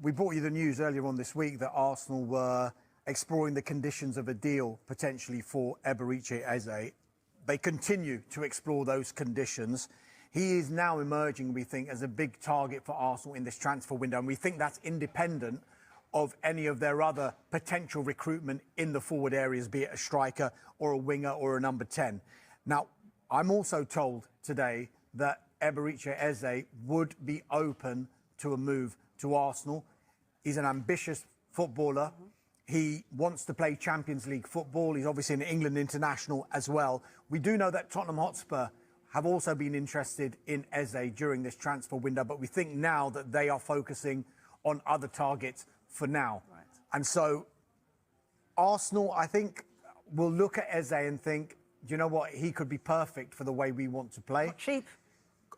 we brought you the news earlier on this week that Arsenal were exploring the conditions of a deal potentially for Eberechi Eze. They continue to explore those conditions. He is now emerging, we think, as a big target for Arsenal in this transfer window, and we think that's independent of any of their other potential recruitment in the forward areas, be it a striker or a winger or a number 10. Now, I'm also told today that Eberechi Eze would be open to a move to Arsenal. He's an ambitious footballer. He wants to play Champions League football. He's obviously an England international as well. We do know that Tottenham Hotspur have also been interested in Eze during this transfer window, but we think now that they are focusing on other targets for now. Right. And so Arsenal, I think, will look at Eze and think, do you know what, he could be perfect for the way we want to play. Not cheap.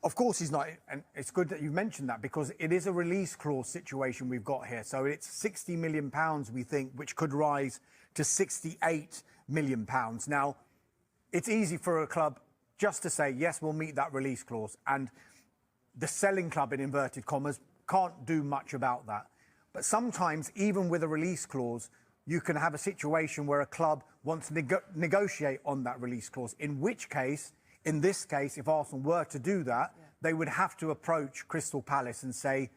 Of course he's not, and it's good that you mentioned that because it is a release clause situation we've got here. So it's £60 million, we think, which could rise to £68 million. Now, it's easy for a club just to say, yes, we'll meet that release clause. And the selling club, in inverted commas, can't do much about that. But sometimes, even with a release clause, you can have a situation where a club wants to negotiate on that release clause, in which case, in this case, if Arsenal were to do that, they would have to approach Crystal Palace and say,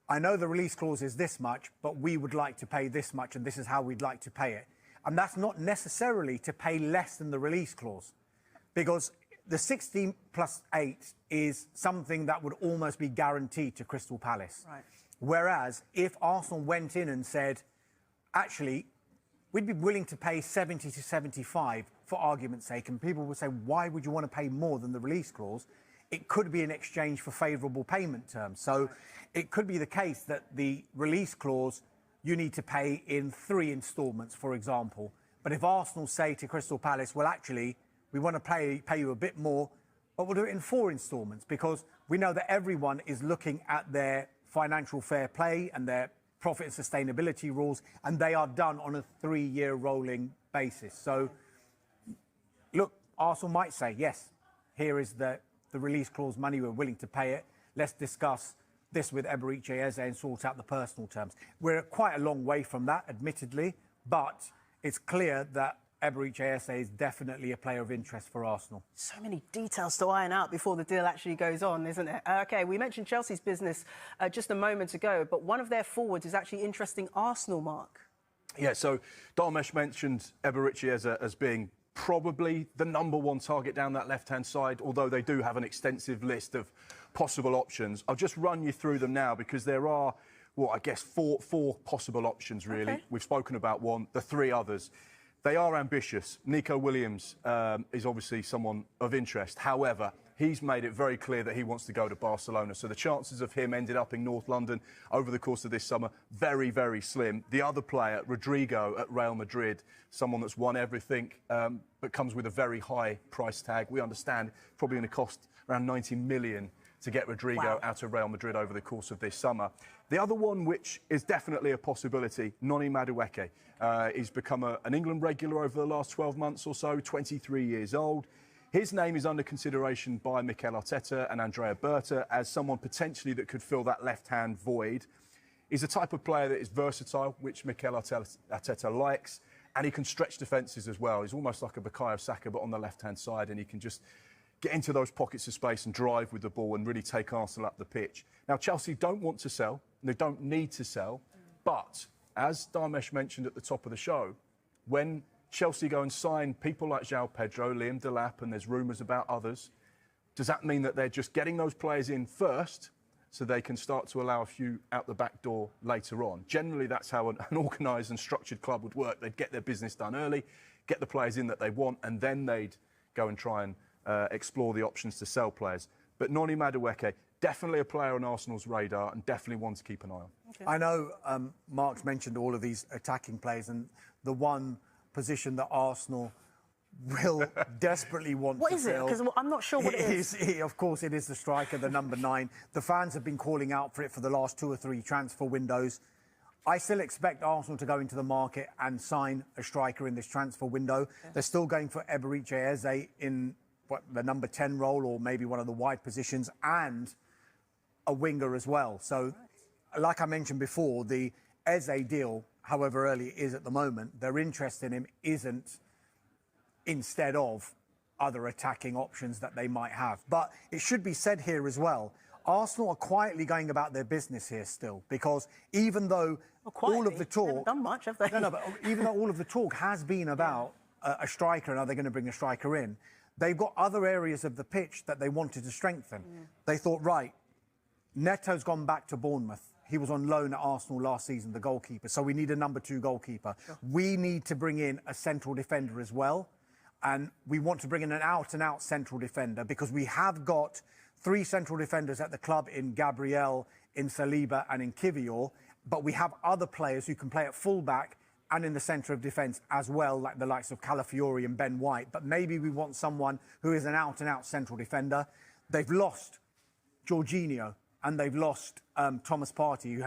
I know the release clause is this much, but we would like to pay this much, and this is how we'd like to pay it. And that's not necessarily to pay less than the release clause, because the 16 plus 8 is something that would almost be guaranteed to Crystal Palace. Right. Whereas if Arsenal went in and said, actually, we'd be willing to pay 70 to 75 for argument's sake, and people would say, why would you want to pay more than the release clause? It could be in exchange for favourable payment terms. So it could be the case that the release clause, you need to pay in 3 instalments, for example. But if Arsenal say to Crystal Palace, well, actually, we want to pay you a bit more, but we'll do it in 4 instalments, because we know that everyone is looking at their financial fair play and their profit and sustainability rules, and they are done on a 3-year rolling basis. So, look, Arsenal might say, yes, here is the release clause money, we're willing to pay it. Let's discuss this with Eberechi Eze and sort out the personal terms. We're quite a long way from that, admittedly, but it's clear that Eberechi Eze is definitely a player of interest for Arsenal. So many details to iron out before the deal actually goes on, isn't it? OK, we mentioned Chelsea's business just a moment ago, but one of their forwards is actually interesting Arsenal, Mark. Yeah, so Dharmesh mentioned Eberechi Eze as being probably the #1 target down that left-hand side, although they do have an extensive list of possible options. I'll just run you through them now because there are, well, I guess four possible options, really. Okay. We've spoken about one, the 3 others. They are ambitious. Nico Williams is obviously someone of interest. However, he's made it very clear that he wants to go to Barcelona. So the chances of him ending up in North London over the course of this summer, very, very slim. The other player, Rodrigo at Real Madrid, someone that's won everything, but comes with a very high price tag. We understand probably going to cost around 90 million to get Rodrigo out of Real Madrid over the course of this summer. The other one, which is definitely a possibility, Noni Madueke. He's become an England regular over the last 12 months or so, 23 years old. His name is under consideration by Mikel Arteta and Andrea Berta as someone potentially that could fill that left-hand void. He's the type of player that is versatile, which Mikel Arteta likes, and he can stretch defences as well. He's almost like a Bukayo Saka, but on the left-hand side, and he can just get into those pockets of space and drive with the ball and really take Arsenal up the pitch. Now, Chelsea don't want to sell, and they don't need to sell, but as Dharmesh mentioned at the top of the show, when Chelsea go and sign people like João Pedro, Liam Delap, and there's rumours about others, does that mean that they're just getting those players in first so they can start to allow a few out the back door later on? Generally, that's how an organised and structured club would work. They'd get their business done early, get the players in that they want, and then they'd go and try and explore the options to sell players. But Noni Madueke, definitely a player on Arsenal's radar and definitely one to keep an eye on. Okay. I know Mark's mentioned all of these attacking players, and the one position that Arsenal will desperately want to fill. What is it? Because I'm not sure what it is. Of course, it is the striker, the number 9. The fans have been calling out for it for the last 2 or 3 transfer windows. I still expect Arsenal to go into the market and sign a striker in this transfer window. Yeah. They're still going for Eberechi Eze in the number 10 role, or maybe one of the wide positions, and a winger as well. So like I mentioned before, the Eze deal, however early it is at the moment, their interest in him isn't instead of other attacking options that they might have. But it should be said here as well, Arsenal are quietly going about their business here still, because even though all of the talk... They haven't done much, have they? No, but even though all of the talk has been about a striker and are they going to bring a striker in, they've got other areas of the pitch that they wanted to strengthen. They thought, right, Neto's gone back to Bournemouth. He was on loan at Arsenal last season, the goalkeeper. So we need a number 2 goalkeeper. Sure. We need to bring in a central defender as well. And we want to bring in an out-and-out central defender because we have got 3 central defenders at the club in Gabriel, in Saliba and in Kivior. But we have other players who can play at full-back and in the centre of defence as well, like the likes of Calafiori and Ben White. But maybe we want someone who is an out-and-out central defender. They've lost Jorginho. And they've lost Thomas Partey, who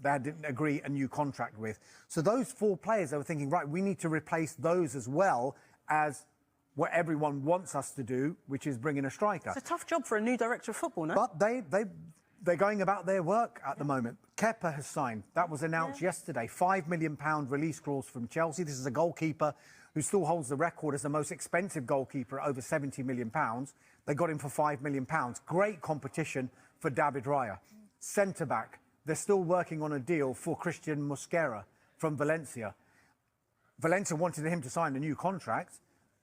they didn't agree a new contract with. So those 4 players, they were thinking, right, we need to replace those as well as what everyone wants us to do, which is bring in a striker. It's a tough job for a new director of football, no? But they're going about their work at the moment. Kepa has signed. That was announced yesterday. £5 million release clause from Chelsea. This is a goalkeeper who still holds the record as the most expensive goalkeeper at over £70 million. They got him for £5 million. Great competition for David Raya. Centre-back, they're still working on a deal for Christian Mosquera from Valencia. Valencia wanted him to sign a new contract,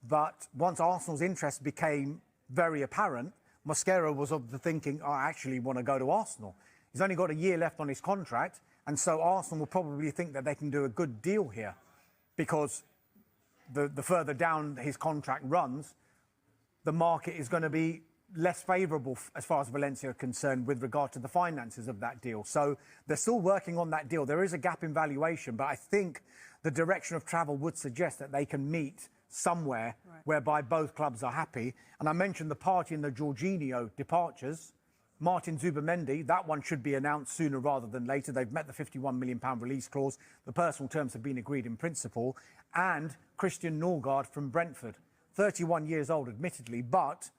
but once Arsenal's interest became very apparent, Mosquera was of the thinking, I actually want to go to Arsenal. He's only got a year left on his contract, and so Arsenal will probably think that they can do a good deal here because the further down his contract runs, the market is going to be less favourable as far as Valencia are concerned with regard to the finances of that deal. So they're still working on that deal. There is a gap in valuation, but I think the direction of travel would suggest that they can meet somewhere whereby both clubs are happy. And I mentioned the Partey and the Jorginho departures. Martín Zubimendi, that one should be announced sooner rather than later. They've met the £51 million release clause. The personal terms have been agreed in principle. And Christian Norgard from Brentford, 31 years old, admittedly, but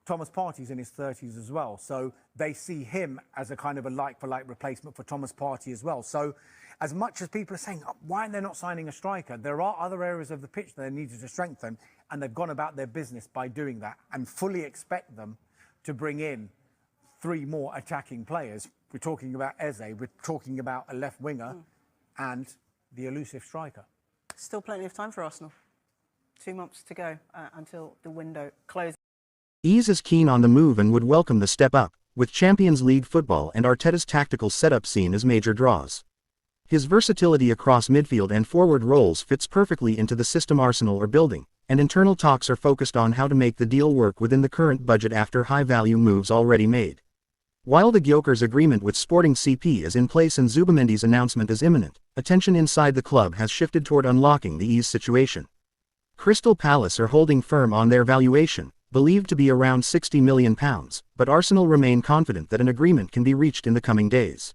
Thomas Partey's in his 30s as well. So they see him as a kind of a like-for-like replacement for Thomas Partey as well. So as much as people are saying, why aren't they not signing a striker? There are other areas of the pitch that they needed to strengthen, and they've gone about their business by doing that and fully expect them to bring in 3 more attacking players. We're talking about Eze, we're talking about a left winger and the elusive striker. Still plenty of time for Arsenal. 2 months to go until the window closes. Eze is keen on the move and would welcome the step up, with Champions League football and Arteta's tactical setup seen as major draws. His versatility across midfield and forward roles fits perfectly into the system Arsenal are building, and internal talks are focused on how to make the deal work within the current budget after high-value moves already made. While the Gyökeres agreement with Sporting CP is in place and Zubimendi's announcement is imminent, attention inside the club has shifted toward unlocking the Eze situation. Crystal Palace are holding firm on their valuation, believed to be around £60 million, but Arsenal remain confident that an agreement can be reached in the coming days.